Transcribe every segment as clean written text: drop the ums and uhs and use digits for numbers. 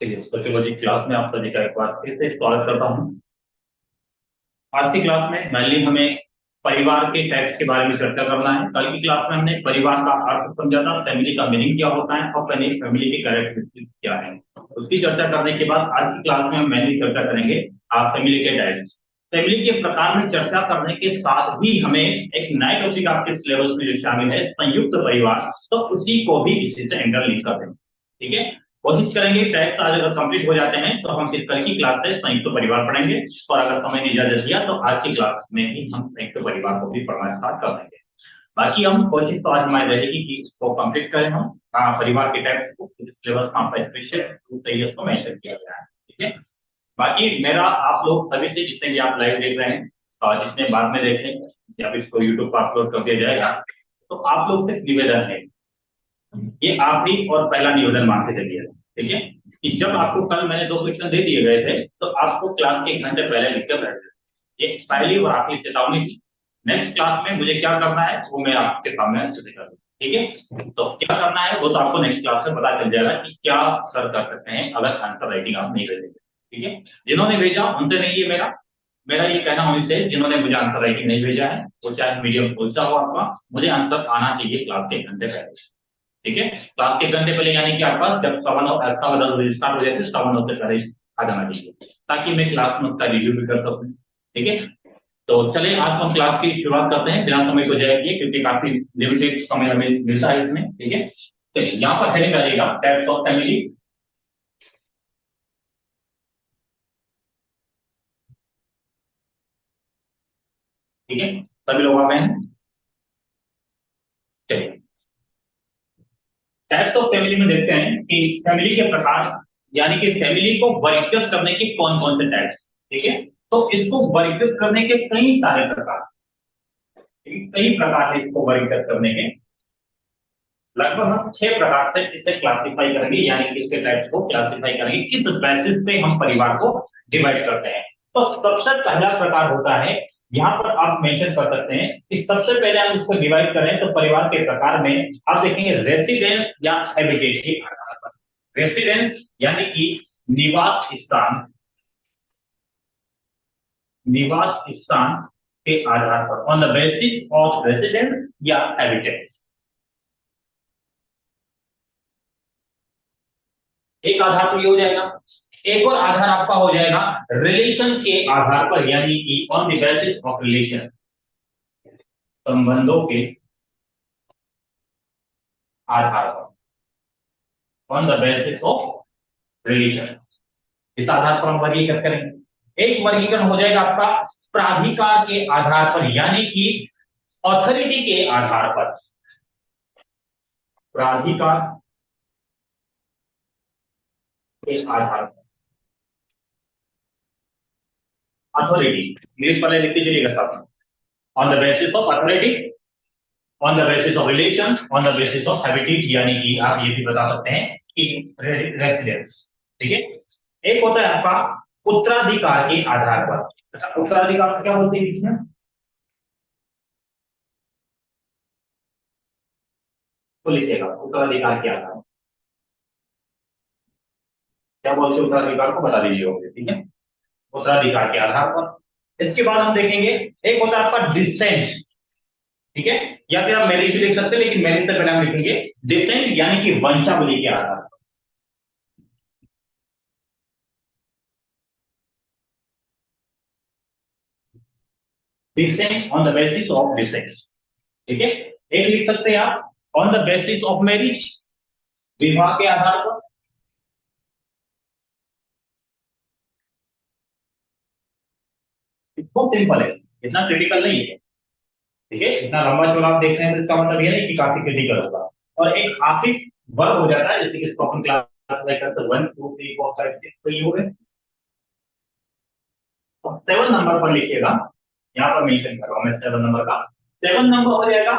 चलिए sociology class में आप सभी का एक बार फिर से स्वागत करता हूँ। आज की क्लास में मेनली हमें परिवार के टाइप्स के बारे में चर्चा करना है। कल की क्लास में हमने परिवार का अर्थ समझा था, फैमिली का मीनिंग क्या होता है और फैमिली की कैरेक्टरिस्टिक्स क्या है। उसकी चर्चा करने के बाद आज की क्लास में हम मेनली चर्चा करेंगे आप फैमिली के टाइप्स। फैमिली के प्रकार में चर्चा करने के साथ ही हमें एक नया टॉपिक आपके सिलेबस में जो शामिल है संयुक्त परिवार, तो उसी को भी इसी से इंटरलिंक कर देंगे। ठीक है, कोशिश करेंगे टाइप्स आज अगर कंप्लीट हो जाते हैं तो हम फिर कल की क्लास से संयुक्त परिवार पढ़ेंगे, और अगर समय की इजाजत दिया तो आज की क्लास में ही हम संयुक्त परिवार को भी पढ़ना स्टार्ट कर देंगे। बाकी हम कोशिश तो आज हमारी रहेगी कि इसको कंप्लीट करें हम परिवार के टाइप्स को सिलेबस का स्पेशल रूप से इसको मेंशन किया गया है। ठीक है, बाकी मेरा आप लोग सभी से जितने भी आप लाइव देख रहे हैं और जितने बाद में देखें या फिर इसको यूट्यूब पर अपलोड कर दिया जाएगा, तो आप लोग से निवेदन है, ये आखिरी और पहला निवेदन मान के चलिए। ठीक है, कि जब आपको कल मैंने 2 क्वेश्चन दे दिए गए थे तो आपको क्लास के 1 घंटे पहले लिखकर बैठ जाए। ये पहली और आखिरी चेतावनी थी। नेक्स्ट क्लास में मुझे क्या करना है वो मैं आपके सामने अच्छे से कर दूँ। ठीक है, तो क्या करना है वो तो आपको नेक्स्ट क्लास में पता चल जाएगा कि क्या सर कर सकते हैं अगर आंसर राइटिंग आप नहीं भेजेंगे। ठीक है, जिन्होंने भेजा उनसे नहीं, ये मेरा मेरा ये कहना उनसे जिन्होंने मुझे आंसर राइटिंग नहीं भेजा है, वो चाहे मीडियम कोई सा हो आपका, मुझे आंसर आना चाहिए क्लास के 1 घंटे पहले। ठीक है, क्लास के 1 घंटे पहले यानी कि आपका जब 7 स्टार्ट हो जाए तो 7 से पहले आ जाना चाहिए, ताकि मैं क्लास में उसका रिव्यू भी कर सकूं। ठीक है, तो चलिए आज हम क्लास की शुरुआत करते हैं बिना समय को जाया किए, क्योंकि काफी लिमिटेड समय हमें मिलता है इसमें। ठीक है, चलिए यहाँ पर हेडिंग आएगा टाइप्स ऑफ फैमिली। ठीक है, सभी लोग आ गए हैं। चलिए टाइप्स ऑफ फैमिली में देखते हैं कि फैमिली के प्रकार, यानी कि फैमिली को वर्गीकृत करने के कौन कौन से टाइप्स। ठीक है, तो इसको वर्गीकृत करने के कई सारे प्रकार, कई प्रकार है इसको वर्गीकृत करने के। लगभग हम 6 प्रकार से इसे क्लासिफाई करेंगे, यानी कि इसके टाइप्स को क्लासिफाई करेंगे, किस बेसिस पे हम परिवार को डिवाइड करते हैं। तो सबसे पहला प्रकार होता है, यहाँ पर आप मेंशन कर सकते हैं कि सबसे पहले हम इसको डिवाइड करें तो परिवार के प्रकार में आप देखेंगे रेसिडेंस या हैबिटेट के आधार पर। रेसिडेंस यानी कि निवास स्थान, निवास स्थान के आधार पर, on the basis of residence या हैबिटेट। एक आधार पर ये हो जाएगा। एक और आधार आपका हो जाएगा रिलेशन के आधार पर, यानी कि on the basis of relation, संबंधों के आधार पर, on the basis of relation, इस आधार पर हम वर्गीकरण करेंगे। एक वर्गीकरण हो जाएगा आपका प्राधिकार के आधार पर, यानी कि अथॉरिटी के आधार पर। प्राधिकार के आधार पर, अथॉरिटी इंग्लिश वाले लिख के चलिएगा साथ, on the basis of authority, on the basis of relation, on the basis of habitat, यानी कि आप ये भी बता सकते हैं कि रेसिडेंस। ठीक है, एक होता है आपका उत्तराधिकार के आधार पर। अच्छा, उत्तराधिकार क्या बोलते हैं इसमें, तो लिखिएगा उत्तराधिकार के आधार, क्या बोलते हैं उत्तराधिकार को बता दीजिए। ठीक है, उत्तराधिकार के आधार पर। इसके बाद हम देखेंगे एक होता है आपका डिसेंट। ठीक है, या फिर आप मैरिज भी लिख सकते हैं, लेकिन मैरिज से पहले हम लिखेंगे डिसेंट, यानी कि वंशावली के आधार पर। Descent on the basis of descent. ठीक है, एक लिख सकते हैं आप on the basis of marriage, विवाह के आधार पर। बहुत सिंपल है, इतना क्रिटिकल नहीं है। ठीक है, इतना लंबा चौड़ा आप देख रहे हैं तो इसका मतलब ये नहीं कि काफी क्रिटिकल होगा। और एक आखिरी वर्ग हो जाता है, जैसे कि इसको अपन क्लासिफाई करते हैं 1 2 3 4 5 6, तो ये हो गए। और 7 नंबर पर लिखिएगा, यहाँ पर मेंशन कर रहा हूं मैं 7 नंबर का। 7 नंबर हो जाएगा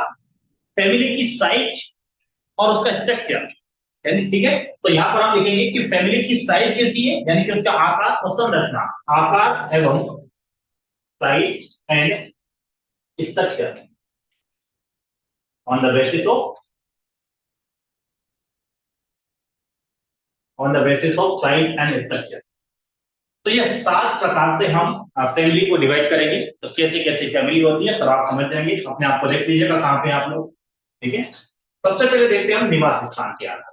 फैमिली की साइज और उसका स्ट्रक्चर। ठीक है, तो यहाँ पर हम लिखेंगे कि फैमिली की साइज कैसी है, यानी कि उसका आकार और संरचना, आकार एवं size and structure, on the basis of, on the basis of size and structure. तो ये 7 प्रकार से हम फैमिली को डिवाइड करेंगे। तो कैसे कैसे फैमिली होती है तब आप समझ जाएंगे, अपने आप को देख लीजिएगा कहां पे आप लोग। ठीक है, सबसे पहले देखते हैं हम निवास स्थान के आधार।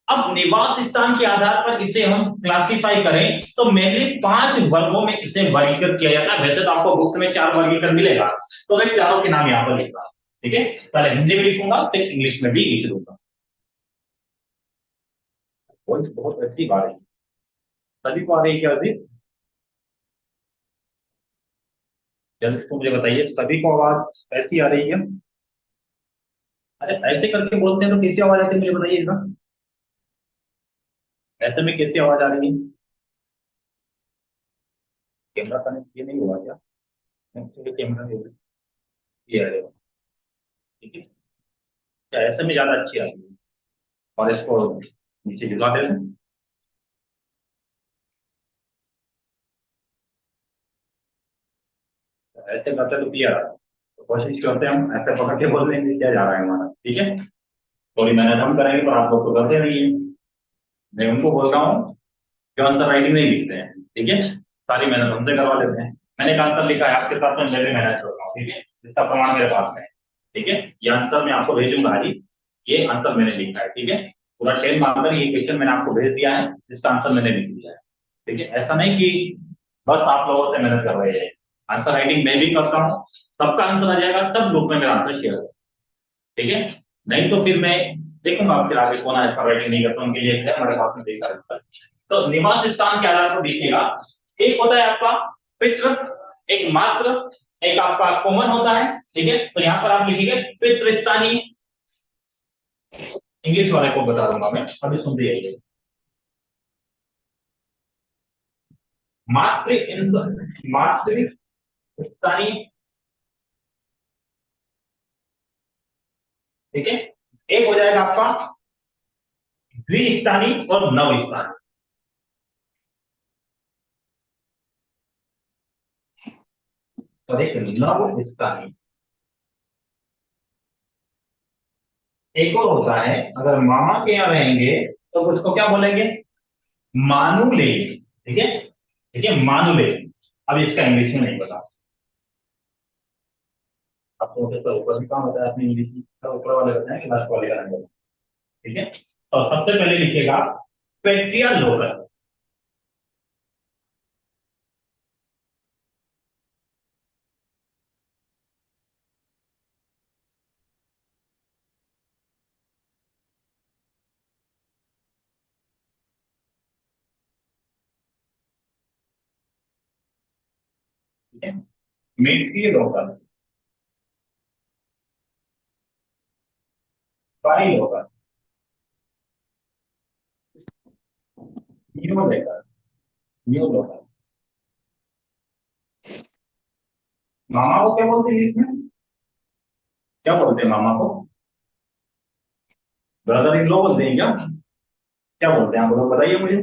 अब निवास स्थान के आधार पर इसे हम क्लासिफाई करें तो मेनली 5 वर्गों में इसे वर्गीकृत किया जाता है। वैसे तो आपको बुक्स में 4 वर्गीकरण मिलेगा, तो मैं चारों के नाम यहां पर लिख रहा हूं। ठीक है, पहले हिंदी में लिखूंगा फिर इंग्लिश में भी लिख दूंगा। बहुत अच्छी बात है, सभी को आ रही है क्या अभी? जल्दी तो मुझे बताइए, सभी को आवाज ऐसी आ रही है? अरे ऐसे करके बोलते हैं तो कैसी आवाज आती है मुझे बताइए ना। ऐसे में कैसी आवाज आ रही है? कैमरा कनेक्ट ये नहीं हुआ क्या? एक्चुअली कैमरा नहीं हुआ, ये आ रहा है। ठीक है, क्या ऐसे में ज्यादा अच्छी आ रही है? और इसको नीचे गिरा देते हैं। ऐसे करते तो क्लियर आ रहा है। तो कोशिश करते हैं हम ऐसे पकड़ के बोल देंगे क्या जा रहा है हमारा। ठीक है, थोड़ी मेहनत हम करेंगे पर आप लोग तो करते नहीं है। मैं उनको बोल रहा हूँ जो आंसर राइटिंग नहीं लिखते हैं। ठीक है, सारी मेहनत हमसे करवा लेते हैं। मैंने एक आंसर लिखा है आपके साथ में, मैं भी मेहनत कर रहा हूँ। ठीक है, इसका प्रमाण मेरे पास में है। ठीक है, ये आंसर मैं आपको भेजूंगा आज ही। ये आंसर मैंने लिखा है। ठीक है, पूरा 10 मार्कर ये क्वेश्चन मैंने आपको भेज दिया है, इसका आंसर मैंने लिख दिया है। ठीक है, ऐसा नहीं कि बस आप लोगों से मेहनत कर रहे हैं। आंसर राइटिंग मैं भी करता हूँ, सबका आंसर आ जाएगा तब ग्रुप में मेरा आंसर शेयर होगा। ठीक है, नहीं तो फिर मैं देखूंगा फिर आगे कौन आंसर राइटिंग नहीं करता, उनके लिए है हमारे पास में देख सकता है। तो निवास स्थान के आधार पर देखिएगा, एक होता है आपका पितृ, एक मातृ, एक आपका कॉमन होता है। ठीक है, तो यहां पर आप लिखिए पितृस्थानीय। इंग्लिश वाले को बता दूंगा मैं, अभी सुनते रहिए। मातृ मातृ स्थानीय। ठीक है, एक हो जाएगा आपका द्विस्थानीय और नवस्थानीय। तो देखिए नवस्थानीय एक और होता है, अगर मामा के यहाँ रहेंगे तो उसको क्या बोलेंगे? मानुले। ठीक है, ठीक है, मानुले। अब इसका इंग्लिश में नहीं पता, अब प्रोफेसर ऊपर भी काम होता है अपनी इंग्लिश का, ऊपर वाले होते हैं क्लास वाले का नहीं। ठीक है, तो सबसे पहले लिखिएगा पेट्रिया लोकल। ठीक है, matrilocal, bilocal, neolocal, neolocal. मामा को क्या बोलते हैं इंग्लिश में? क्या बोलते हैं मामा को? ब्रदर इन लॉ बोलते हैं क्या? क्या बोलते हैं आप लोग बताइए मुझे।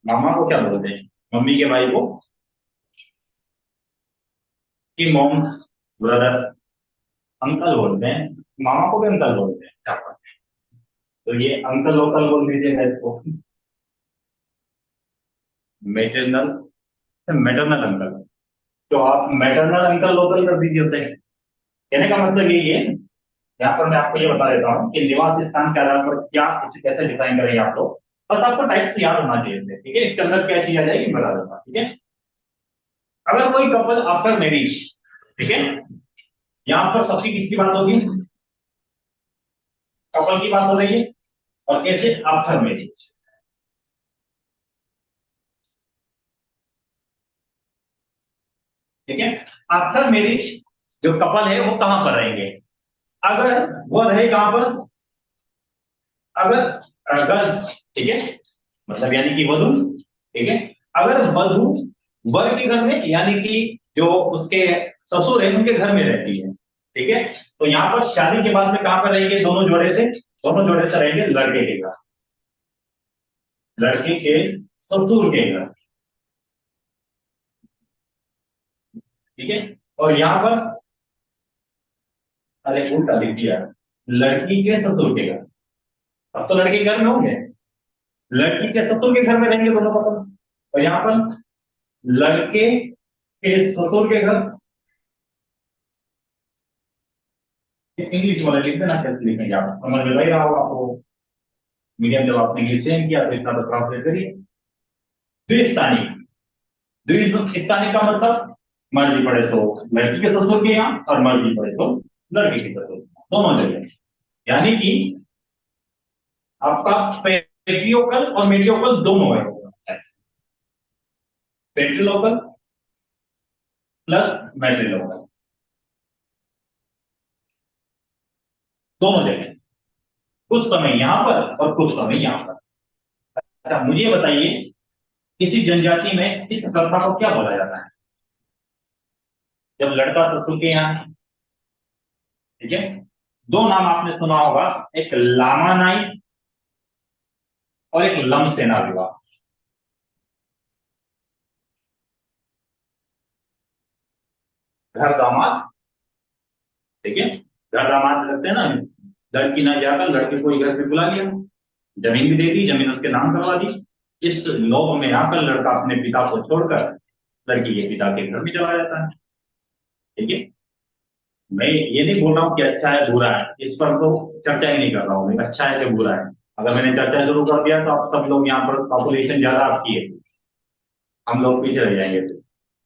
मामा को क्या बोलते हैं? मम्मी के भाई को कि मॉम्स ब्रदर अंकल बोलते हैं, मामा को भी अंकल बोलते हैं क्या पता। तो ये अंकल लोकल बोल दीजिएगा इसको। Maternal, maternal uncle. तो आप मैटरनल अंकल लोकल कर दीजिए उसे। कहने का मतलब यही है, यहाँ पर मैं आपको ये बता देता हूँ कि निवास स्थान के आधार पर क्या इसे कैसे डिफाइन करेंगे आप लोग। बस आपको टाइप से याद होना चाहिए इसे। ठीक है, इसके अंदर क्या चीज आ जाएगी बता दूंगा। ठीक है, अगर कोई कपल आफ्टर मैरिज, ठीक है, यहाँ पर सबकी किसकी बात होगी? कपल की बात हो रही है। और कैसे? After marriage. ठीक है, आफ्टर मैरिज जो कपल है वो कहां पर रहेंगे? अगर वो रहे कहां पर? अगर गर्ल्स, ठीक है, मतलब यानी कि वधु। ठीक है, अगर वधु वर के घर में यानी कि जो उसके ससुर है उनके घर में रहती है। ठीक है, तो यहां पर शादी के बाद में कहां पर रहेंगे दोनों जोड़े से? दोनों जोड़े से रहेंगे लड़के के घर, लड़के के ससुर के घर। ठीक है, और यहां पर अरे उल्टा लिख दिया, लड़की के ससुर के घर। अब तो लड़के के घर में होंगे। लड़की के ससुर के घर में रहेंगे दोनों कपल, और यहाँ पर लड़के के ससुर के घर। इंग्लिश वाले लिख देना, कैसे लिखेंगे आप, समझ में नहीं रहा होगा आपको। मीडियम जब आपने इंग्लिश चेंज किया तो इतना तो ट्रांसलेट करिए। द्विस्थानी, द्विस्थानी का मतलब मर्जी पड़े तो लड़की के ससुर के यहाँ और मर्जी पड़े तो लड़के के ससुर के यहाँ, दोनों जगह। यानी कि आपका पेट्रियोकल और मेट्रियोकल दोनों है। पेट्रिलोकल प्लस मैट्रिलोकल, दोनों जगह, कुछ समय यहां पर और कुछ समय यहां पर। अच्छा मुझे बताइए, किसी जनजाति में इस प्रथा को क्या बोला जाता है जब लड़का ससुर के यहाँ है? ठीक है, दो नाम आपने सुना होगा, एक लामा नाई और एक लमसेना विवाह। घर दामाद, ठीक है, घर दामाद रखते हैं ना, लड़की ना जाकर लड़के को घर पे बुला लिया, जमीन भी दे दी, जमीन उसके नाम करवा दी। इस लोभ में आकर लड़का अपने पिता को छोड़कर लड़की के पिता के घर में चला जाता है। ठीक है, मैं ये नहीं बोल रहा हूँ कि अच्छा है बुरा है, इस पर तो चर्चा ही नहीं कर रहा हूँ, अच्छा है कि बुरा है। अगर मैंने चर्चा शुरू कर दिया तो आप सब लोग यहाँ पर, पॉपुलेशन ज्यादा आपकी है, हम लोग पीछे रह जाएंगे तो।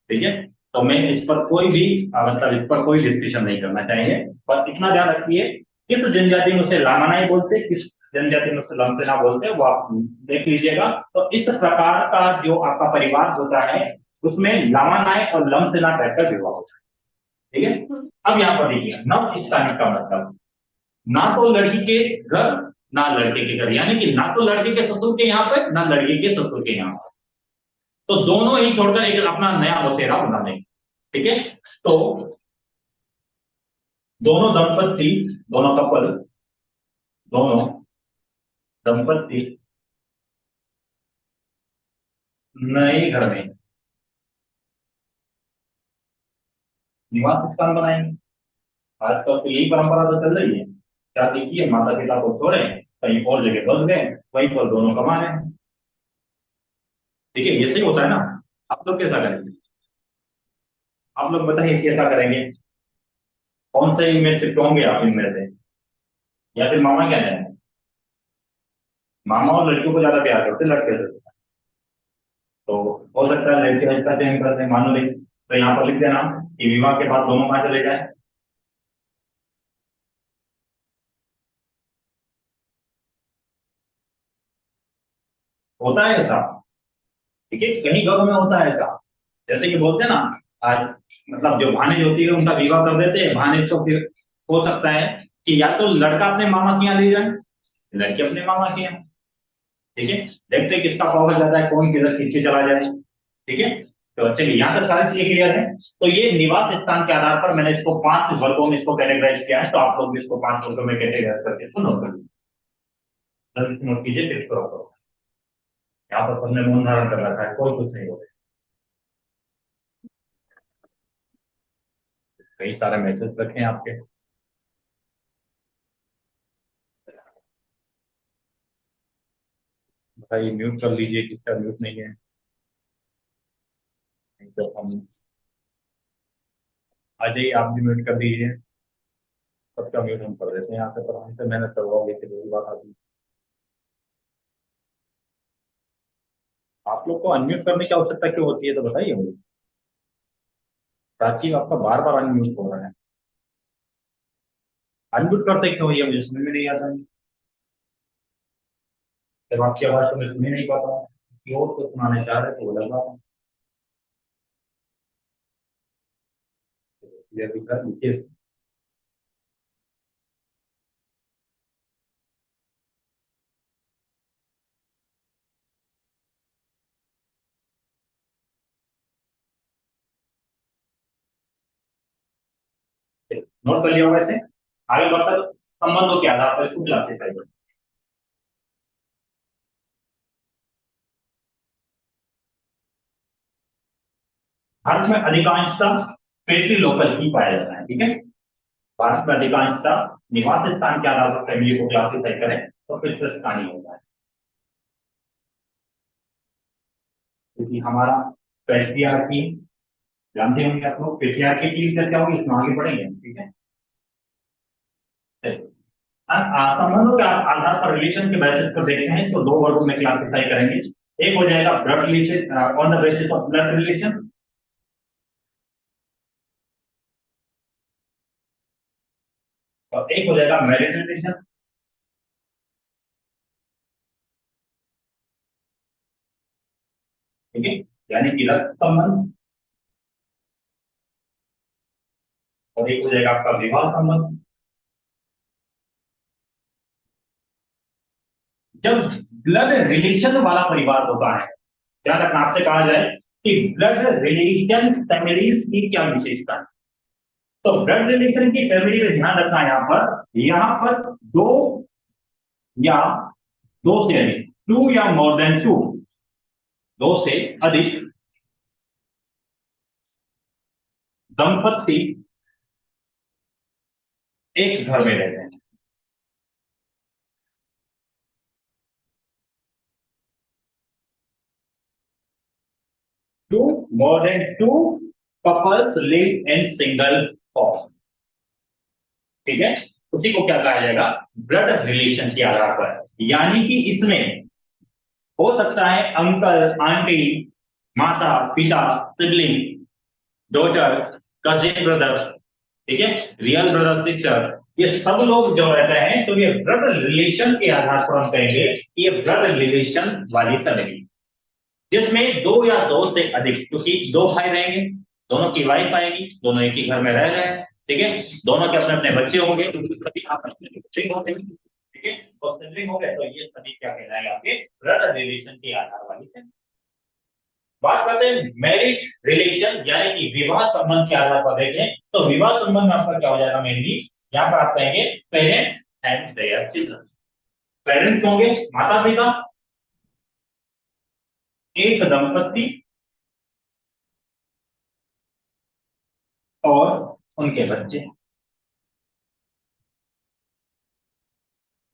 ठीक है, तो मैं इस पर कोई भी मतलब इस पर कोई डिस्कशन नहीं करना चाहिए। पर इतना ध्यान रखिए, किस जनजाति में उसे लामानाई बोलते, किस जनजाति में उसे लमसेना बोलते, वो आप देख लीजिएगा। तो इस प्रकार का जो आपका परिवार होता है उसमें लामानाई और लमसेना टाइप का विवाह होता है। ठीक है, अब यहाँ पर देखिए नव स्थानिक का मतलब, ना तो लड़की के घर ना लड़के के घर, यानी कि ना तो लड़के के ससुर के यहाँ पे ना लड़की के ससुर के यहाँ पे, तो दोनों ही छोड़कर एक अपना नया बसेरा बना देंगे। ठीक है, तो दोनों दंपत्ति, दोनों कपल, दोनों दंपत्ति नए घर में निवास स्थान बनाएंगे। आजकल तो यही परंपरा तो चल रही है, शादी की है, माता पिता को छोड़े कहीं और जगह बस गए, वहीं पर दोनों कमा रहे हैं। ठीक है, ये सही होता है ना? आप लोग कैसा करेंगे? आप लोग बताइए कैसा करेंगे? कौन से इनमें शिफ्ट होंगे आप इनमें से, या फिर मामा क्या जाए? मामा और लड़कियों को ज्यादा प्यार करते लड़के से, तो हो सकता है लड़के रिश्ता चेंज करते हैं, मान लो लेकिन, तो यहाँ पर लिख देना कि विवाह के बाद दोनों कहाँ चले जाए। होता है ऐसा, ठीक है, कहीं घरों में होता है ऐसा। जैसे कि बोलते हैं ना, आज मतलब जो भानेज होती है उनका विवाह कर देते हैं, भानेज को फिर हो सकता है कि या तो लड़का अपने मामा के यहाँ ले जाए, लड़की अपने मामा के यहाँ। ठीक है, देखते हैं किसका पावर ज्यादा है, कौन किधर पीछे चला जाए। ठीक है, तो चलिए यहाँ तक सारी चीजें क्लियर है। तो ये निवास स्थान के आधार पर मैंने इसको 5 वर्गों में इसको कैटेगराइज किया है, तो आप लोग भी इसको 5 वर्गों में कैटेगराइज करके इसको नोट कर लीजिए। जल्दी से नोट कीजिए, टिप्स करो। यहाँ पर सबने मौन धारण कर रखा है, कोई कुछ नहीं हो रहा। कई सारे मैसेज रखे हैं आपके। भाई म्यूट कर लीजिए, किसका म्यूट नहीं है, नहीं तो हम आ जाइए, आप भी म्यूट कर दीजिए। सबका म्यूट हम कर देते हैं यहाँ पे, पर हमसे मेहनत करवाओगे कि दूसरी बात आती। आप लोग को अनम्यूट करने की आवश्यकता क्यों होती है, तो बताइए मुझे। प्राची आपका बार बार अनम्यूट हो रहा है, अनम्यूट करते क्यों, ये मुझे समझ में नहीं आता है। जब आपकी आवाज तो मैं सुन ही नहीं पाता हूँ, किसी और को सुनाने चाह रहे तो वो लगा। ये भी कर लीजिए। नोट कर लिया होगा इसे, आगे बढ़कर संबंधों के आधार पर इसको क्लासिफाई करें। भारत में अधिकांशतः पेट्री लोकल ही पाया जाता है। ठीक है, भारत में अधिकांशतः निवास स्थान के आधार पर फैमिली को क्लासिफाई करें तो फिर स्थानीय होता है। क्योंकि हमारा पेट्रियार्की, जानते होंगे आप लोग पेट्रियार्की की क्या होगी, इसमें आगे बढ़ेंगे, ठीक है। संबंधों के आधार पर रिलेशन के बेसिस पर देखते हैं तो दो वर्गों में क्लासिफाई करेंगे। एक हो जाएगा blood relation, on the basis of blood relation, और एक हो जाएगा मैरिज रिलेशन, ठीक है, यानी कि रक्त संबंध, और एक हो जाएगा आपका विवाह संबंध। जब ब्लड रिलेशन वाला परिवार होता है, ध्यान रखना, आपसे कहा जाए कि ब्लड रिलेशन फैमिलीज की क्या विशेषता है, तो ब्लड रिलेशन की फैमिली में ध्यान रखना है यहाँ पर दो या दो से अधिक, टू या मोर देन टू, दो से अधिक दंपत्ति एक घर में रहते हैं। Two more than two couples live in single home, ठीक है, उसी को क्या कहा जाएगा, ब्लड रिलेशन के आधार पर। यानी कि इसमें हो सकता है अंकल आंटी, माता पिता, सिबलिंग, डॉटर, कजिन ब्रदर, ठीक है, रियल ब्रदर सिस्टर, ये सब लोग जो रहते हैं, तो ये ब्लड रिलेशन के आधार पर हम कहेंगे ये ब्लड रिलेशन वाली फैमिली, जिसमें दो या दो से अधिक, क्योंकि दो भाई रहेंगे, दोनों की वाइफ आएगी, दोनों एक ही घर में रह रहे हैं, ठीक है, दोनों के अपने अपने बच्चे होंगे, सभी आपस में सिबलिंग होते हैं, ठीक है, और सिबलिंग हो गए तो ये सभी क्या कहलाएंगे आपके ब्लड रिलेशन के आधार वाली फैमिली। बात करते हैं मैरिज रिलेशन यानी कि विवाह संबंध के आधार पर देखें, तो विवाह संबंध में आपका क्या हो जाएगा, मेनली यहाँ पर आप कहेंगे parents and their children. Parents होंगे माता पिता, एक दंपत्ति और उनके बच्चे,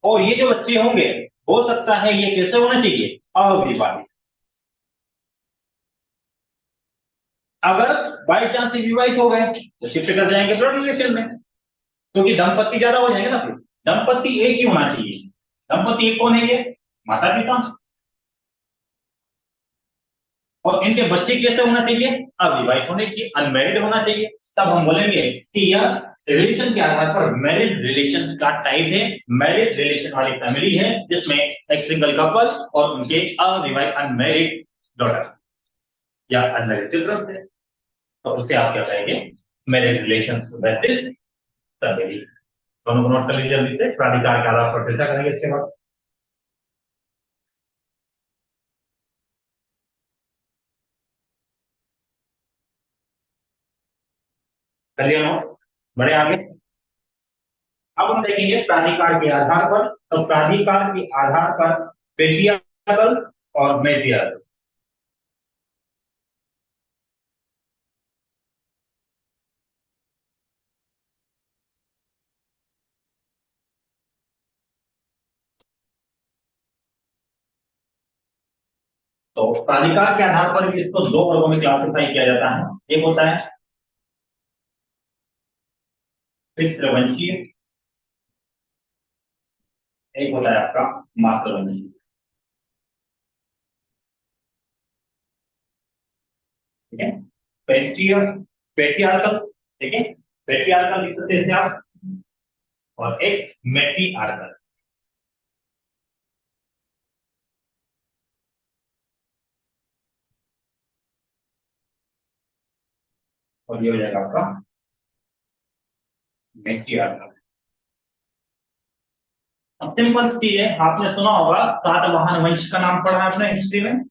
और ये जो बच्चे होंगे हो सकता है ये कैसे होना चाहिए, अविवाहित। अगर बाई चांस विवाहित हो गए तो शिफ्ट कर जाएंगे ब्लड रिलेशन में, क्योंकि दंपत्ति ज्यादा हो जाएंगे ना, फिर दंपत्ति एक ही होना चाहिए। दंपत्ति एक कौन है, ये माता पिता, और इनके बच्चे कैसे होना चाहिए, अविवाहित होने चाहिए, अनमैरिड होना चाहिए। तब हम बोलेंगे कि यह रिलेशन के आधार पर मैरिड रिलेशन का टाइप है, मैरिड रिलेशन वाली फैमिली है, जिसमें एक सिंगल कपल और उनके अविवाहित अनमैरिड डॉटर या अनमैरिड चिल्ड्रन है, तो उसे आप क्या कहेंगे, मैरिड रिलेशन बेसिस फैमिली। दोनों को नोट कर लीजिए जल्दी से, प्राधिकार के आधार पर चर्चा करेंगे इसके बाद। चलिए नोट, बड़े आगे। अब हम देखेंगे प्राधिकार के आधार पर, तो प्राधिकार के आधार पर पेट्रियार्कल और मैट्रियार्कल, तो प्राधिकार के आधार पर इसको दो वर्गों में क्लासिफाई किया जाता है। एक होता है पितृवंशीय, एक होता है आपका मातृवंशीय, ठीक है। पेट्रियार्कल, ठीक है, पेट्रियार्कल लिख सकते हैं आप, और एक मैट्रियार्कल, और ये हो जाएगा आपका मैट्रियार्कल। अब सिंपल चीज है, आपने सुना होगा सातवाहन वंश का नाम पढ़ा आपने हिस्ट्री में,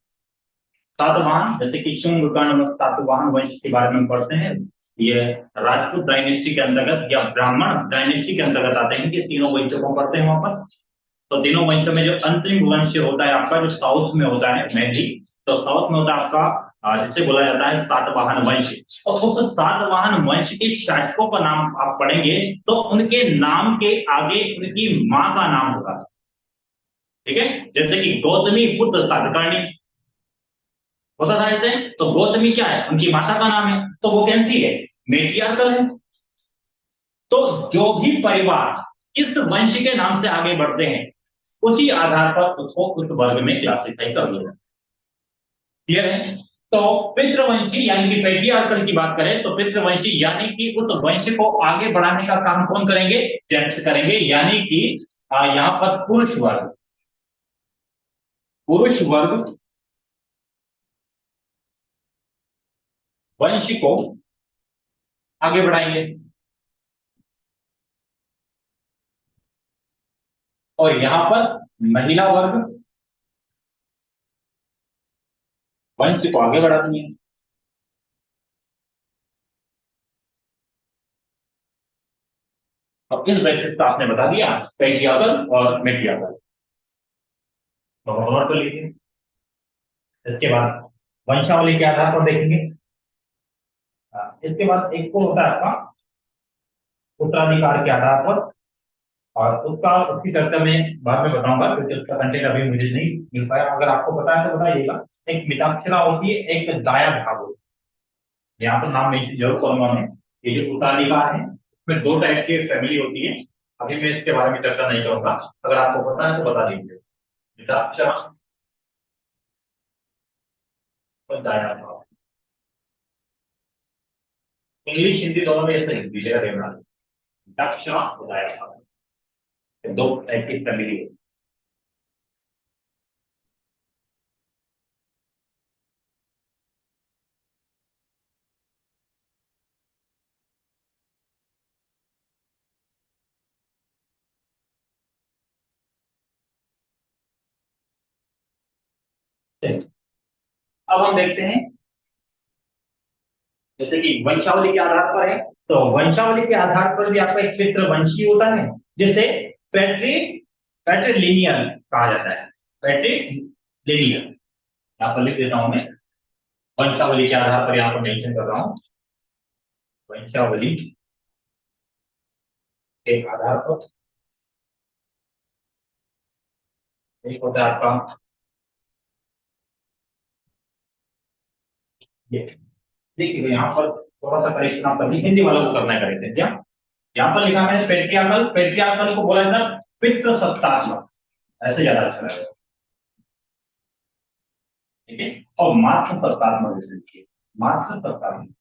सातवाहन, जैसे कि शुंग का नमक सातवाहन वंश के बारे में पढ़ते हैं, ये राजपूत डायनेस्टी के अंतर्गत या ब्राह्मण डायनेस्टी के अंतर्गत आते हैं, कि तीनों वंशों को पढ़ते हैं वहां पर। तो तीनों वंशों में जो अंतिम वंश होता है आपका, जो साउथ में होता है मेनली, तो साउथ में होता है आपका जिसे बोला जाता है सातवाहन वंश। और उस सातवाहन वंश के शासकों का नाम आप पढ़ेंगे तो उनके नाम के आगे उनकी माँ का नाम होगा, ठीक है, जैसे कि गौतमी पुत्र सातकर्णी, होता था ऐसे। तो गौतमी क्या है, उनकी माता का नाम है, तो वो कैसी है, मेट्रियार्कल है। तो जो भी परिवार इस वंश के नाम से आगे बढ़ते हैं, उसी आधार पर उसको उस वर्ग में क्लासिफाई कर दिया। क्लियर है। तो पितृवंशी यानी कि पेट्रियार्कल की बात करें तो पितृवंशी यानी कि उस वंश को आगे बढ़ाने का काम कौन करेंगे, जेंट्स करेंगे। यानी कि यहाँ पर पुरुष वर्ग वंश को आगे बढ़ाएंगे, और यहां पर महिला वर्ग वंश को आगे बढ़ाती है। अब इस बेसिस पर आपने बता दिया पेट्रियार्कल और मेट्रियार्कल। तो और तो लीजिए, इसके बाद वंशावली के आधार पर देखेंगे। इसके बाद एक को होता है आपका उत्तराधिकार के आधार पर, और उसकी चर्चा में बाद में बताऊंगा क्योंकि उसका कंटेंट अभी मुझे नहीं मिल पाया। अगर आपको पता है तो बताइएगा। एक मिताक्षरा होती है, एक दाया भाग होती है। यहाँ पर नाम मेंशन जरूर करूंगा मैं। ये जो उत्तराधिकार है उसमें दो टाइप की फैमिली होती है। अभी मैं इसके बारे में चर्चा नहीं करूंगा, अगर आपको पता है तो बता दीजिए। मिताक्षरा और दाया भाग, इंग्लिश हिंदी दोनों में ऐसे हिंदी जगह देना। मिताक्षरा और दाया भाग, दो टाइप की फैमिली है। अब हम देखते हैं, जैसे कि वंशावली के आधार पर है, तो वंशावली के आधार पर भी आपका एक पितृवंशी होता है, जिसे पैट्री पैट्रिलिनियल कहा जाता है। पैट्रिलिनियल यहाँ पर लिख देता हूं मैं, वंशावली के आधार पर यहाँ पर मेंशन कर रहा हूं। वंशावली के आधार पर एक होता है आपका ये, देखिए यहाँ पर थोड़ा सा करेक्शन आप करनी, हिंदी वालों को करना है करेक्शन। क्या यहाँ पर लिखा है, पेट्रियार्कल, पेट्रियार्कल को बोला जाता है पितृ सत्तात्मक, ऐसे ज्यादा अच्छा लगेगा। ठीक है। और मातृ सत्तात्मक जैसे लिखिए, मातृ सत्तात्मक,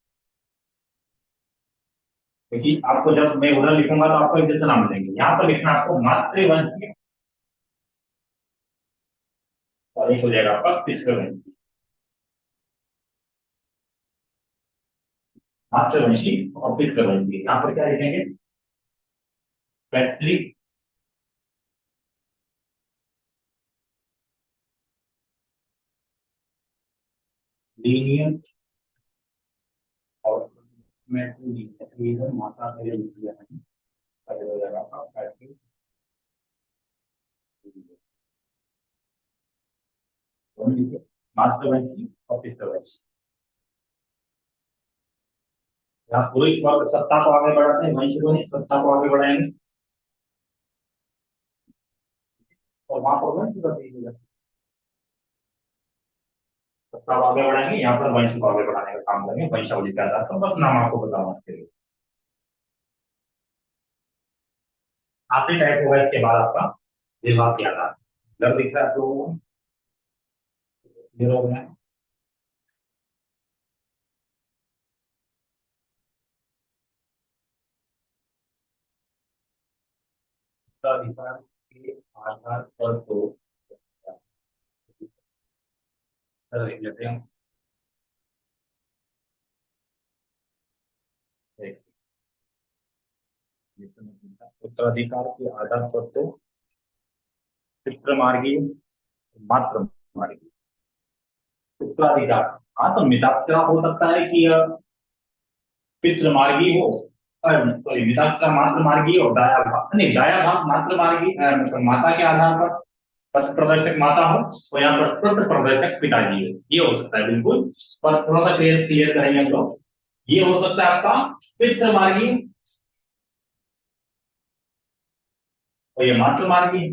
क्योंकि आपको जब मैं उधर लिखूंगा तो आपको एक जैसे नाम मिलेंगे। यहाँ पर लिखना आपको मातृवंशी, और एक हो जाएगा आपका पितृवंशी। मातृवंशी और पितृवंशी, यहाँ पर क्या लिखेंगे, पैट्रिक लीनियर और मैट्रिलिनियर, माता का लिख दिया है, पहले हो जाएगा आपका पैट्रिक मातृवंशी और पितृवंशी। यहाँ पुरुष वर्ग सत्ता को आगे बढ़ाते हैं, वंश को नहीं, सत्ता को आगे बढ़ाएंगे, और वहां पर वंश कर दीजिएगा, सत्ता को आगे बढ़ाएंगे, यहाँ पर वंश को आगे बढ़ाने का काम करेंगे वंशावली के आधार पर। बस नाम आपको बताना चाहिए। आखिरी टाइप होगा इसके बाद आपका विभाग के आधार। घर दिख रहा है आप लोगों को, क्लियर हो गया। उत्तराधिकार के आधार पर तो देख लेते हैं। उत्तराधिकार के आधार पर तो पितृमार्गीय, मातृमार्गीय, उत्तराधिकार। हाँ तो मिताक्षरा हो सकता है कि पितृमार्गी हो, सॉरी मिताक्षरा मातृमार्गी और दाया भाग नहीं, दाया भाग मातृमार्गी, मतलब माता के आधार पर पथ प्रदर्शक माता हो, तो यहाँ पर पथ प्रदर्शक पिताजी है, ये हो सकता है बिल्कुल। पर थोड़ा सा क्लियर क्लियर करेंगे हम लोग। ये हो सकता है आपका पितृमार्गी और ये मातृमार्गी,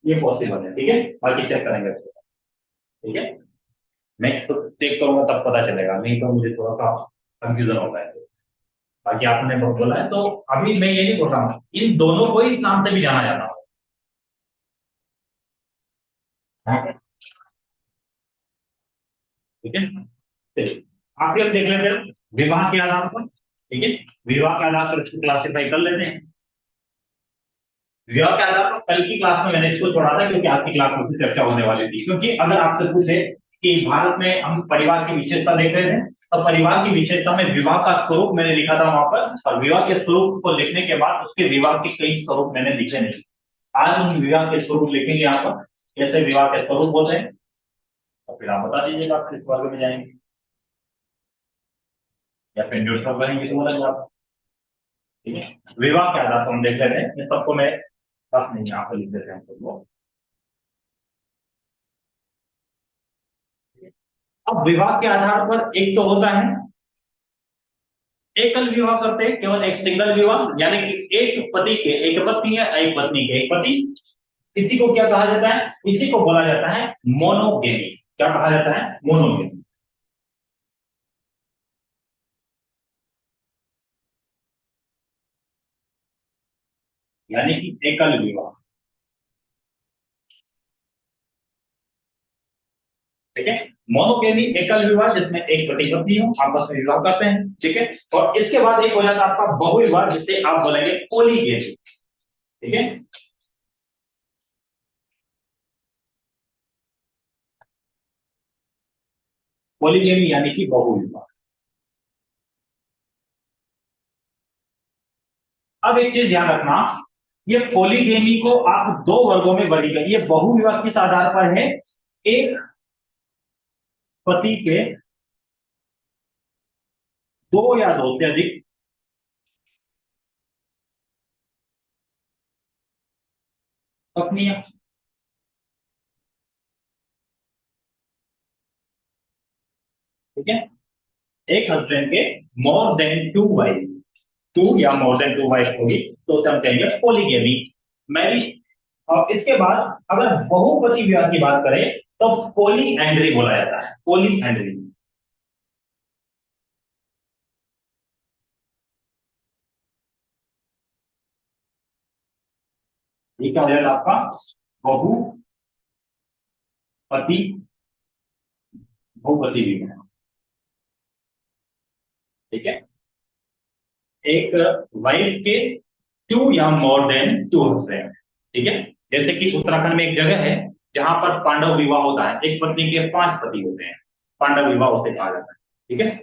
ये पॉसिबल है। ठीक है, बाकी चेक करेंगे इसको। ठीक है, मैं तो चेक करूंगा तब पता चलेगा, नहीं तो मुझे थोड़ा सा कंफ्यूजन होता है। बाकी आपने बहुत बोला है, तो अभी मैं ये नहीं बोल रहा हूँ इन दोनों को इस नाम से भी जाना जाता है। ठीक है, चलिए आगे हम देख लेते हैं विवाह के आधार पर। ठीक है, विवाह के आधार पर इसको क्लासिफाई कर लेते हैं। विवाह के आधार पर कल की क्लास में मैंने इसको छोड़ा था, क्योंकि आज की क्लास में उसकी चर्चा होने वाली थी। क्योंकि अगर आपसे पूछे कि भारत में हम परिवार की विशेषता देख रहे थे, तो परिवार की विशेषता में विवाह का स्वरूप मैंने लिखा था वहां पर, और विवाह के स्वरूप को लिखने के बाद उसके विवाह के कई स्वरूप मैंने लिखे नहीं। आज हम विवाह के स्वरूप लिखेंगे यहाँ पर, कैसे विवाह के स्वरूप होते हैं, और फिर आप बता दीजिएगा आप किस वर्ग में जाएंगे, या फिर न्यूट्रल करेंगे तो अलग बात। ठीक है, विवाह के आधार पर हम देख लेते हैं, इन सबको मैं बस नहीं यहाँ पर लिख देते हैं हम सबको। अब विवाह के आधार पर एक तो होता है एकल विवाह, करते हैं केवल एक सिंगल विवाह, यानी कि एक पति के एक पत्नी है, एक पत्नी के एक पति। इसी को क्या कहा जाता है, इसी को बोला जाता है मोनोगेमी। क्या कहा जाता है, मोनोगेमी। यानी कि एकल विवाह। ठीक है, मोनोगेमी एकल विवाह, जिसमें एक पति पत्नी हो आपस में विवाह करते हैं। ठीक है, और इसके बाद एक हो जाता है आपका बहुविवाह, जिसे आप बोलेंगे पोलीगेमी। ठीक है, पोलीगेमी यानी कि बहुविवाह। अब एक चीज ध्यान रखना, ये पोलीगेमी को आप दो वर्गों में वर्गीकृत, ये बहुविवाह किस आधार पर है, एक पति के दो या दो से अधिक पत्नियां। ठीक है, एक हस्बैंड के more than two wife, two या मोर देन टू वाइफ होगी तो उसे हम कहेंगे पोलीगेमी, मैरिज। और इसके बाद अगर बहुपति विवाह की बात करें तो पोली एंड्री बोला जाता है, पोली एंड्री। ये क्या हो जाएगा आपका, बहुपति, बहुपति विवाह। ठीक है, एक वाइफ के टू या मोर देन टू हस्बैंड। ठीक है, जैसे कि उत्तराखंड में एक जगह है जहां पर पांडव विवाह होता है, एक पत्नी के पांच पति होते हैं, पांडव विवाह उसे कहा जाता है। ठीक है,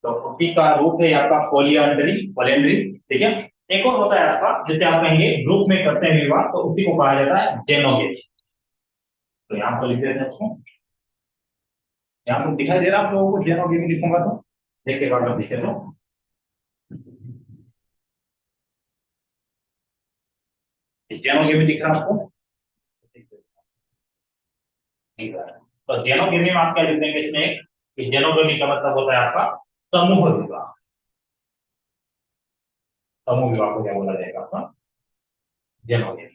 तो उसी का रूप है आपका पोलियंड्री, पोलेंड्री। ठीक है, एक और होता है आपका जिसे आप कहेंगे ग्रुप में करते हैं विवाह, तो उसी को कहा जाता है जेनोगेमी। तो यहाँ पर लिख देते हैं उसको, यहाँ पर दिखाई दे रहा है आप लोगों को, जेनोगेमी लिखूंगा तो देखिएगा अगर दिखे तो, जेनोगेमी दिख रहा है आपको, ठीक है। तो जेनोगेमी में आप क्या लिख देंगे इसमें, कि जेनोगेमी का मतलब होता है आपका समूह विवाह। समूह विवाह को क्या बोला जाएगा आपका, जेनोगेमी।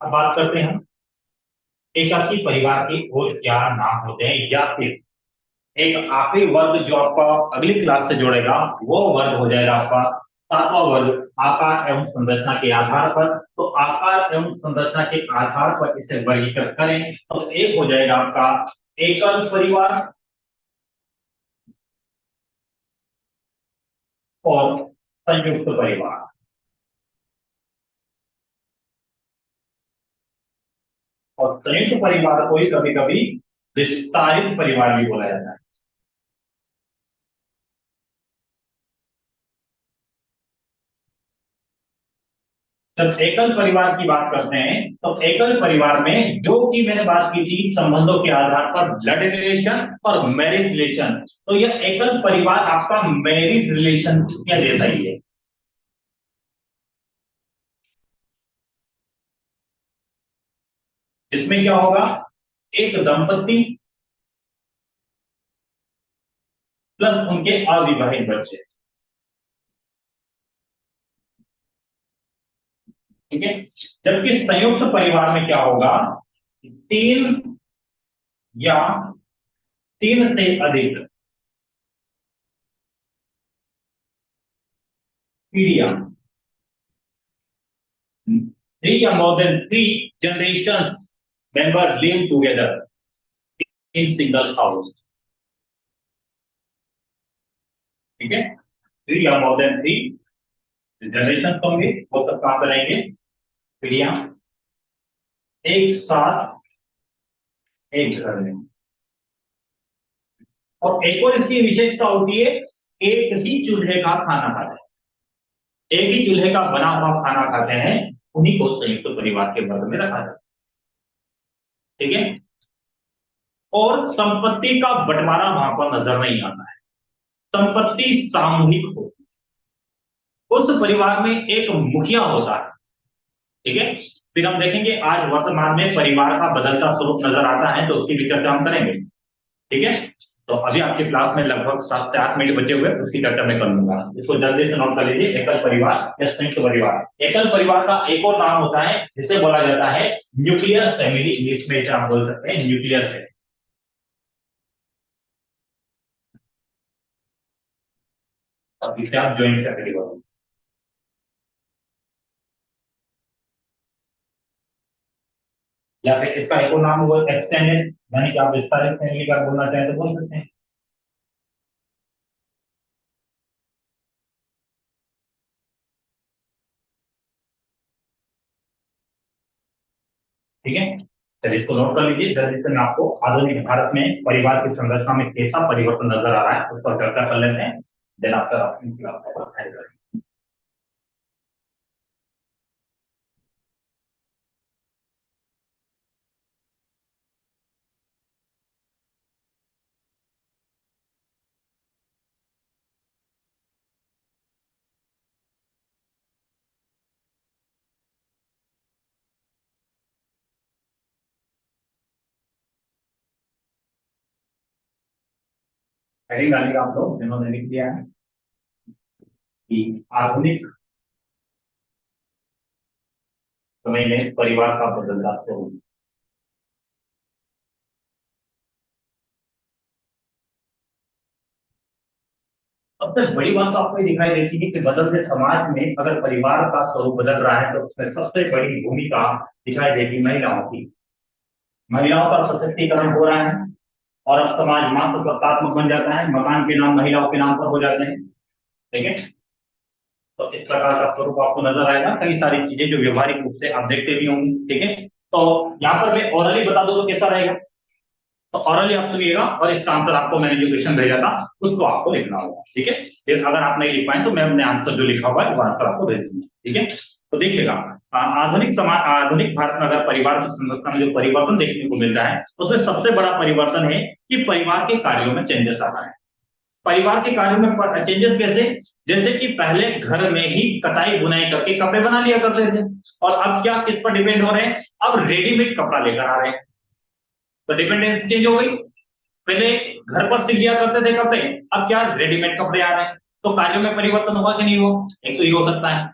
अब बात करते हैं हम एकाकी परिवार के और क्या नाम होते हैं, या फिर एक आखिरी वर्ग जो आपका अगली क्लास से जोड़ेगा, वो वर्ग हो जाएगा आपका सातवां वर्ग, आकार एवं संरचना के आधार पर। तो आकार एवं संरचना के आधार पर इसे वर्गीकृत करें तो एक हो जाएगा आपका एकल परिवार और संयुक्त परिवार। और संयुक्त परिवार को ही कभी कभी विस्तारित परिवार भी बोला जाता है। जब एकल परिवार की बात करते हैं तो एकल परिवार में जो कि मैंने बात की थी संबंधों के आधार पर, ब्लड रिलेशन और मैरिज रिलेशन, तो यह एकल परिवार आपका मैरिज रिलेशन के जैसा ही है। जिसमें क्या होगा, एक दंपति प्लस उनके अविवाहित बच्चे। ठीक है। जबकि संयुक्त परिवार में क्या होगा, तीन या तीन से अधिक पीढ़ियां, थ्री या more then three generation member live together in single house. ठीक है। थ्री या मोर देन थ्री जनरेशन होंगे, वो सब काम करेंगे, पीढ़ियां एक साथ एक घर में। और एक और इसकी विशेषता होती है, एक ही चूल्हे का खाना खाते हैं, एक ही चूल्हे का बना हुआ खाना खाते हैं, उन्हीं को संयुक्त परिवार के वर्ग में रखा जाता है। ठीक है। और संपत्ति का बंटवारा वहां पर नजर नहीं आता है, संपत्ति सामूहिक हो, उस परिवार में एक मुखिया होता है। ठीक है। फिर हम देखेंगे आज वर्तमान में परिवार का बदलता स्वरूप नजर आता है, तो उसकी भी चर्चा हम करेंगे। ठीक है। तो अभी आपके क्लास में लगभग 7 से 8 मिनट बचे हुए, उसकी चर्चा मैं कर लूंगा। इसको जल्दी से नोट कर लीजिए, एकल परिवार या संयुक्त परिवार। एकल परिवार का एक और नाम होता है जिसे बोला जाता है न्यूक्लियर फैमिली, इंग्लिश में इसे आप बोल सकते हैं न्यूक्लियर फैमिली, और इसे आप ज्वाइंट फैमिली बोलते हैं। या फिर इसका एक और नाम हुआ एक्सटेंडेड, यानी कि आप विस्तारित फैमिली का बोलना चाहें तो बोल सकते हैं। ठीक है। चलिए इसको नोट कर लीजिए, जल्दी से मैं आपको आधुनिक भारत में परिवार की संरचना में कैसा परिवर्तन नजर आ रहा है उस पर चर्चा कर लेते हैं। देन आफ्टर हेडिंग डालिएगा आप लोग जिन्होंने लिख दिया है कि आधुनिक समय में परिवार का बदलता स्वरूप। सबसे बड़ी बात तो आपको ये दिखाई देती है कि बदलते समाज में अगर परिवार का स्वरूप बदल रहा है तो उसमें सबसे बड़ी भूमिका दिखाई देगी महिलाओं की। महिलाओं का सशक्तिकरण हो रहा है और अब समाज मात्र सत्तात्मक बन जाता है, मकान के नाम महिलाओं के नाम पर हो जाते हैं। ठीक है। तो इस प्रकार का स्वरूप आपको नजर आएगा, कई सारी चीजें जो व्यवहारिक रूप से आप देखते भी होंगे। ठीक है। तो यहाँ पर मैं ओरली बता दूं तो कैसा रहेगा, तो ऑरली आप सुनिएगा और इसका आंसर आपको मैंने जो क्वेश्चन भेजा था उसको आपको लिखना होगा। ठीक है। फिर अगर आप नहीं लिख पाए तो मैं अपने आंसर जो लिखा हुआ है वो आंसर आपको भेज दूंगा। ठीक है। तो देखिएगा, आधुनिक समाज, आधुनिक भारत में अगर परिवार की संरचना में जो परिवर्तन देखने को मिल रहा है उसमें सबसे बड़ा परिवर्तन है कि परिवार के कार्यों में चेंजेस आ रहा है। परिवार के कार्यों में चेंजेस कैसे, जैसे कि पहले घर में ही कटाई बुनाई करके कपड़े बना लिया करते थे, और अब क्या किस पर डिपेंड हो रहे हैं, अब रेडीमेड कपड़ा लेकर आ रहे हैं। तो डिपेंडेंस चेंज हो गई, पहले घर पर सिल लिया करते थे कपड़े, अब क्या रेडीमेड कपड़े आ रहे हैं। तो कार्यों में परिवर्तन हुआ कि नहीं हुआ, एक तो ये हो सकता है।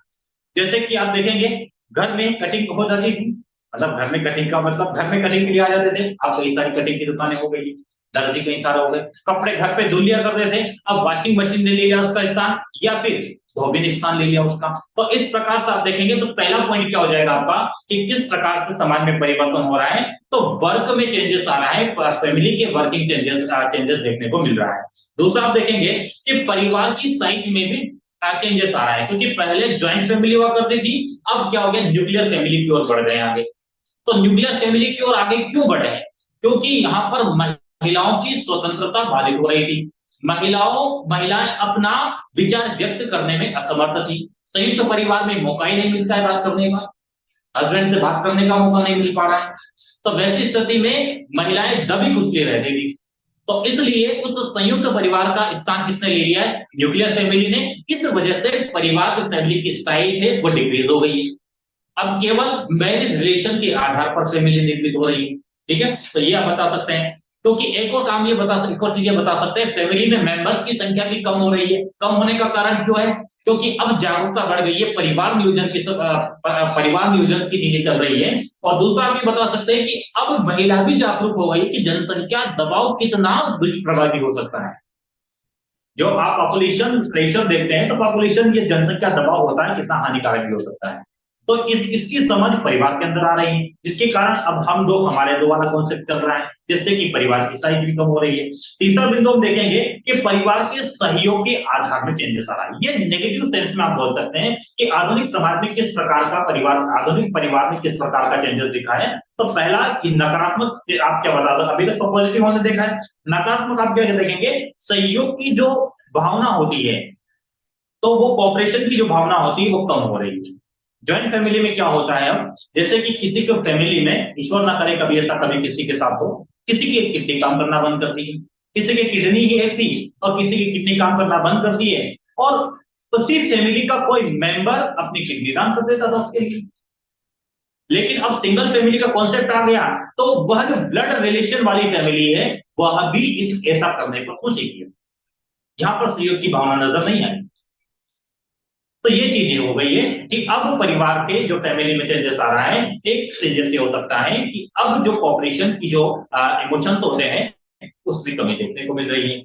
जैसे कि आप देखेंगे घर में कटिंग हो जाती थी, मतलब घर में कटिंग का मतलब घर में कटिंग के लिए आ जाते थे, अब कई सारी कटिंग की दुकानें हो गई, दर्जी कई सारे हो गए। कपड़े घर पे धुल लिया करते थे, अब वॉशिंग मशीन ने ले लिया उसका स्थान, या फिर धोबी ने स्थान ले लिया उसका। तो इस प्रकार से आप देखेंगे तो पहला पॉइंट क्या हो जाएगा आपका कि किस प्रकार से समाज में परिवर्तन हो रहा है, तो वर्क में चेंजेस आ रहा है, फैमिली के वर्किंग चेंजेस चेंजेस देखने को मिल रहा है। दूसरा आप देखेंगे कि परिवार की साइज में भी चेंजेस आ रहा है, क्योंकि पहले ज्वाइंट फैमिली हुआ करती थी, अब क्या हो गया न्यूक्लियर फैमिली की ओर बढ़ गए आगे। तो न्यूक्लियर फैमिली की ओर आगे क्यों बढ़े, क्योंकि यहाँ पर महिलाओं की स्वतंत्रता बाधित हो रही थी। महिलाएं अपना विचार व्यक्त करने में असमर्थ थी। संयुक्त परिवार में मौका ही नहीं मिलता है बात करने का, हस्बैंड से बात करने का मौका नहीं मिल पा रहा है। तो वैसी स्थिति में महिलाएं दबी कुचली रहती थी। तो इसलिए उस संयुक्त परिवार का स्थान किसने ले लिया है, न्यूक्लियर फैमिली ने। इस वजह से परिवार की फैमिली की साइज है वो डिक्रीज हो गई है, अब केवल मैरिज रिलेशन के आधार पर फैमिली निर्मित हो रही है। ठीक है। तो ये आप बता सकते हैं। क्योंकि एक और काम ये एक और चीज ये बता सकते हैं, फैमिली में मेंबर्स की संख्या भी कम हो रही है। कम होने का कारण क्यों है? क्योंकि अब जागरूकता बढ़ गई है, परिवार नियोजन की चीजें चल रही है। और दूसरा आप ये बता सकते हैं कि अब महिला भी जागरूक हो गई कि जनसंख्या दबाव कितना दुष्प्रभावी हो सकता है। जो आप पॉपुलेशन प्रेशर देखते हैं, तो पॉपुलेशन ये जनसंख्या दबाव होता है कितना हानिकारक भी हो सकता है। तो इसकी समझ परिवार के अंदर आ रही है, जिसके कारण अब हमारे दो वाला कॉन्सेप्ट चल रहा है, जिससे कि परिवार की साइज भी कम हो रही है। तीसरा बिंदु हम देखेंगे कि परिवार के सहयोग के आधार में चेंजेस आ रहा है। ये नेगेटिव सेंस में आप बोल सकते हैं कि आधुनिक समाज में किस प्रकार का आधुनिक परिवार में किस प्रकार का चेंजेस दिखा है। तो पहला कि नकारात्मक आप क्या बता सकते, अभी तक तो पॉजिटिव हमने देखा है। नकारात्मक आप क्या देखेंगे, सहयोग की जो भावना होती है, तो वो कॉपरेशन की जो भावना होती है वो कम हो रही है। ज्वाइंट फैमिली में क्या होता है, अब जैसे कि किसी को फैमिली में, ईश्वर ना करे कभी ऐसा कभी किसी के साथ हो, किसी की एक किडनी काम करना बंद कर दी, किसी की किडनी ही एक थी और किसी की किडनी काम करना बंद कर दी है, और उसी फैमिली का कोई मेंबर अपनी किडनी दान कर देता था उसके लिए। लेकिन अब सिंगल फैमिली का कॉन्सेप्ट आ गया, तो वह जो ब्लड रिलेशन वाली फैमिली है वह भी इस ऐसा करने को सोचेगी। यहां पर सहयोग की भावना नजर नहीं आई। तो ये चीजें हो गई है कि अब परिवार के जो फैमिली में चेंजेस आ रहा है, एक चेंजेस ये हो सकता है कि अब जो कॉपरेशन की जो इमोशंस होते हैं उसकी कमी देखने को मिल रही है।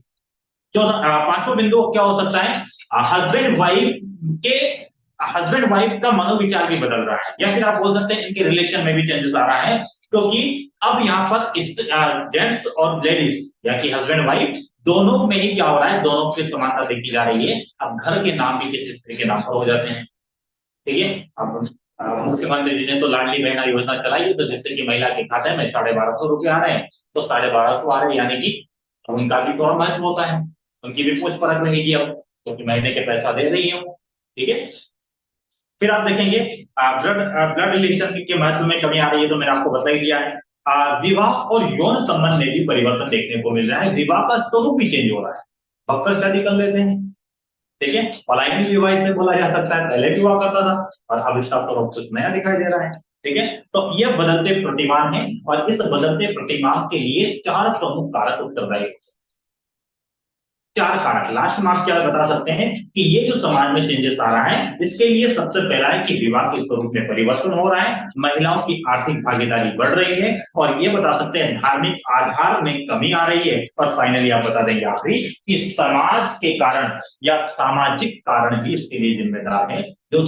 पांचवा बिंदु क्या हो सकता है, हस्बैंड वाइफ के हस्बैंड वाइफ का मनोविचार भी बदल रहा है, या फिर आप बोल सकते हैं इनके रिलेशन में भी चेंजेस आ रहा है। क्योंकि अब यहाँ पर जेंट्स और लेडीज या कि हस्बैंड वाइफ दोनों में ही क्या हो रहा है, दोनों की समानता देखी जा रही है। अब घर के नाम भी किसी स्त्री के नाम पर हो जाते हैं। ठीक है। अब मुख्यमंत्री जी ने तो लाडली बहना योजना चलाई है, तो जिससे कि महिला के खाते में 1250 रुपए आ रहे हैं, तो 1250 आ रहे हैं, यानी कि उनका भी तो महत्व होता है, उनकी भी पूछ परख रहेगी अब, क्योंकि महीने के पैसा दे रही हूँ। ठीक है। फिर आप देखेंगे ब्लड ब्लड रिलेशन के महत्व में कमी आ रही है, तो मैंने आपको बता ही दिया है। विवाह और यौन संबंध में भी परिवर्तन देखने को मिल रहा है, विवाह का स्वरूप भी चेंज हो रहा है। भक्कर शादी कर लेते हैं, ठीक है, पलायनी विवाह से बोला जा सकता है, पहले विवाह करता था और अब इसका स्वरूप कुछ नया दिखाई दे रहा है। ठीक है। तो ये बदलते प्रतिमान है, और इस बदलते प्रतिमान के लिए चार प्रमुख कारक उत्तरदायी हैं। चार कारक लास्ट में आप क्या बता सकते हैं कि ये जो समाज में चेंजेस आ रहा है, इसके लिए सबसे पहला है कि विवाह के स्वरूप में परिवर्तन हो रहा है, महिलाओं की आर्थिक भागीदारी बढ़ रही है, और ये बता सकते हैं धार्मिक आधार में कमी आ रही है, और फाइनली आप बता देंगे आखिरी कि समाज के कारण या सामाजिक कारण भी इसके लिए जिम्मेदार है, जो